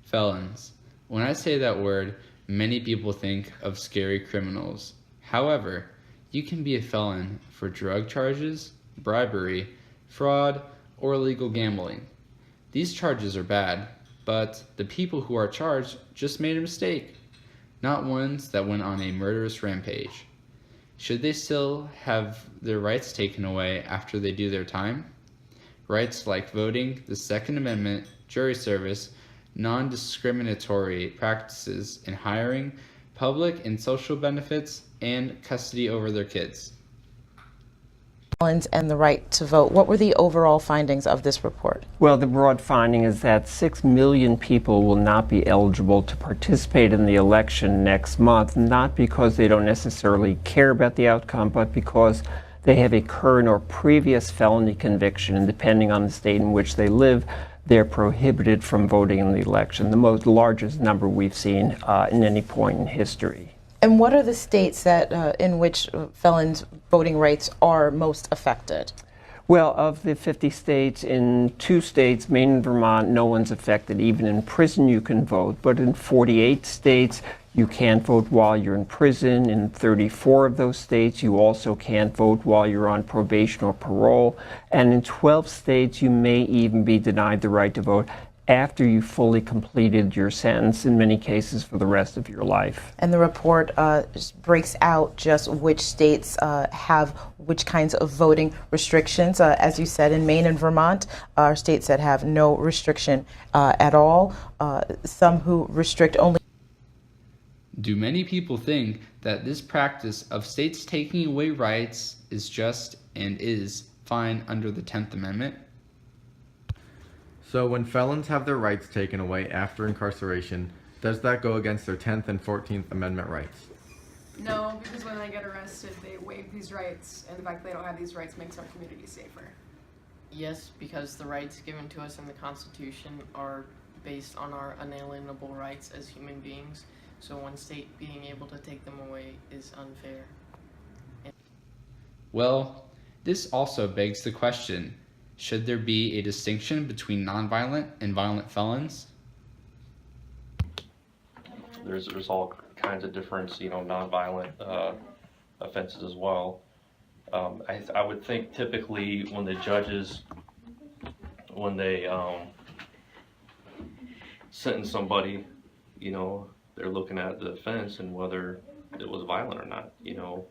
Felons. When I say that word, many people think of scary criminals. However, you can be a felon for drug charges, bribery, fraud, or illegal gambling. These charges are bad, but the people who are charged just made a mistake, not ones that went on a murderous rampage. Should they still have their rights taken away after they do their time? Rights like voting, the Second Amendment, jury service, non-discriminatory practices in hiring, public and social benefits, and custody over their kids. And the right to vote. What were the overall findings of this report? Well, the broad finding is that 6 million people will not be eligible to participate in the election next month, not because they don't necessarily care about the outcome, but because they have a current or previous felony conviction, and depending on the state in which they live, they're prohibited from voting in the election, the largest number we've seen in any point in history. And what are the states that in which felons' voting rights are most affected? Well, of the 50 states, in 2 states, Maine and Vermont, no one's affected. Even in prison you can vote. But in 48 states, you can't vote while you're in prison. In 34 of those states, you also can't vote while you're on probation or parole. And in 12 states, you may even be denied the right to vote after you fully completed your sentence, in many cases for the rest of your life. And the report breaks out just which states have which kinds of voting restrictions. As you said, in Maine and Vermont are states that have no restriction at all. Some who restrict only. Do many people think that this practice of states taking away rights is just and is fine under the 10th Amendment? So when felons have their rights taken away after incarceration, does that go against their 10th and 14th Amendment rights? No, because when they get arrested, they waive these rights, and the fact they don't have these rights makes our community safer. Yes, because the rights given to us in the Constitution are based on our unalienable rights as human beings, so one state being able to take them away is unfair. Well, this also begs the question, should there be a distinction between nonviolent and violent felons? There's all kinds of different, nonviolent offenses as well. I would think typically when the judges, when they sentence somebody, they're looking at the offense and whether it was violent or not.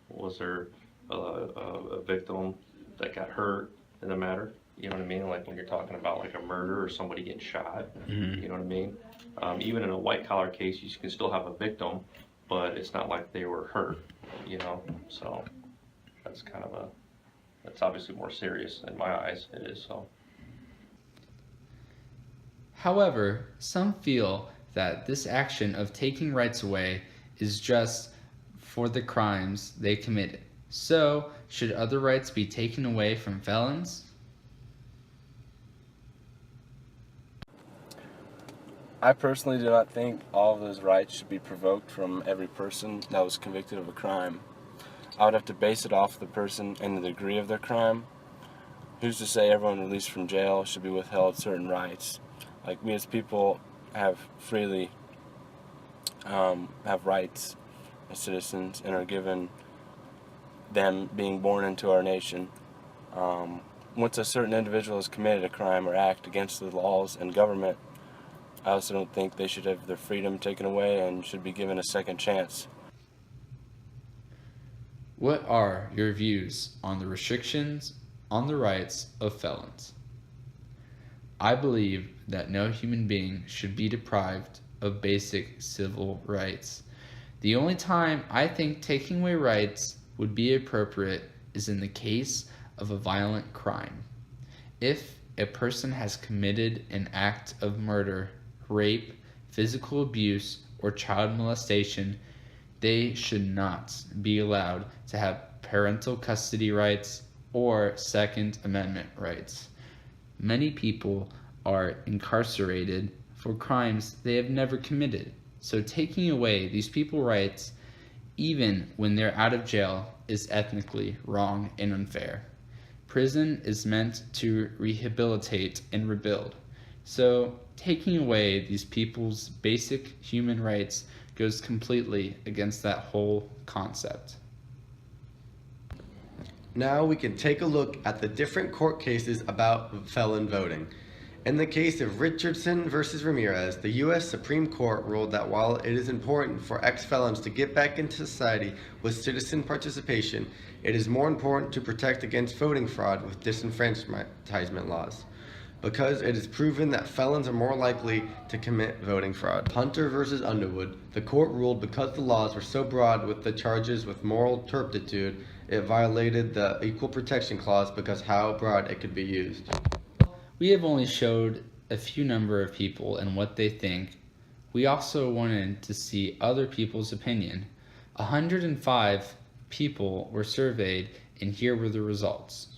Was there a victim that got hurt in the matter? You know what I mean? Like when you're talking about like a murder or somebody getting shot, you know what I mean? Even in a white collar case, you can still have a victim, but it's not like they were hurt, So that's that's obviously more serious in my eyes. It is so. However, some feel that this action of taking rights away is just for the crimes they committed. So, should other rights be taken away from felons? I personally do not think all of those rights should be provoked from every person that was convicted of a crime. I would have to base it off the person and the degree of their crime. Who's to say everyone released from jail should be withheld certain rights? Like, we as people have freely have rights as citizens and are given them being born into our nation. Once a certain individual has committed a crime or act against the laws and government, I also don't think they should have their freedom taken away and should be given a second chance. What are your views on the restrictions on the rights of felons? I believe that no human being should be deprived of basic civil rights. The only time I think taking away rights would be appropriate is in the case of a violent crime. If a person has committed an act of murder, rape, physical abuse, or child molestation, they should not be allowed to have parental custody rights or Second Amendment rights. Many people are incarcerated for crimes they have never committed, so taking away these people's rights, even when they're out of jail, is ethnically wrong and unfair. Prison is meant to rehabilitate and rebuild. So, taking away these people's basic human rights goes completely against that whole concept. Now we can take a look at the different court cases about felon voting. In the case of Richardson versus Ramirez, the U.S. Supreme Court ruled that while it is important for ex-felons to get back into society with citizen participation, it is more important to protect against voting fraud with disenfranchisement laws, because it is proven that felons are more likely to commit voting fraud. Hunter versus Underwood, the court ruled because the laws were so broad with the charges with moral turpitude, it violated the Equal Protection Clause because how broad it could be used. We have only showed a few number of people and what they think. We also wanted to see other people's opinion. 105 people were surveyed, and here were the results.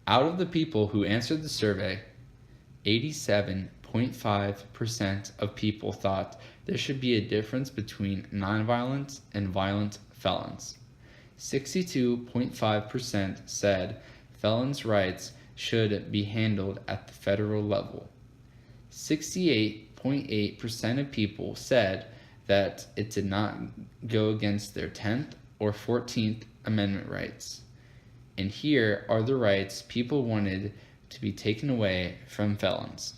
Out of the people who answered the survey, 87.5% of people thought there should be a difference between nonviolent and violent felons. 62.5% said felons' rights should be handled at the federal level. 68.8% of people said that it did not go against their 10th or 14th Amendment rights. And here are the rights people wanted to be taken away from felons.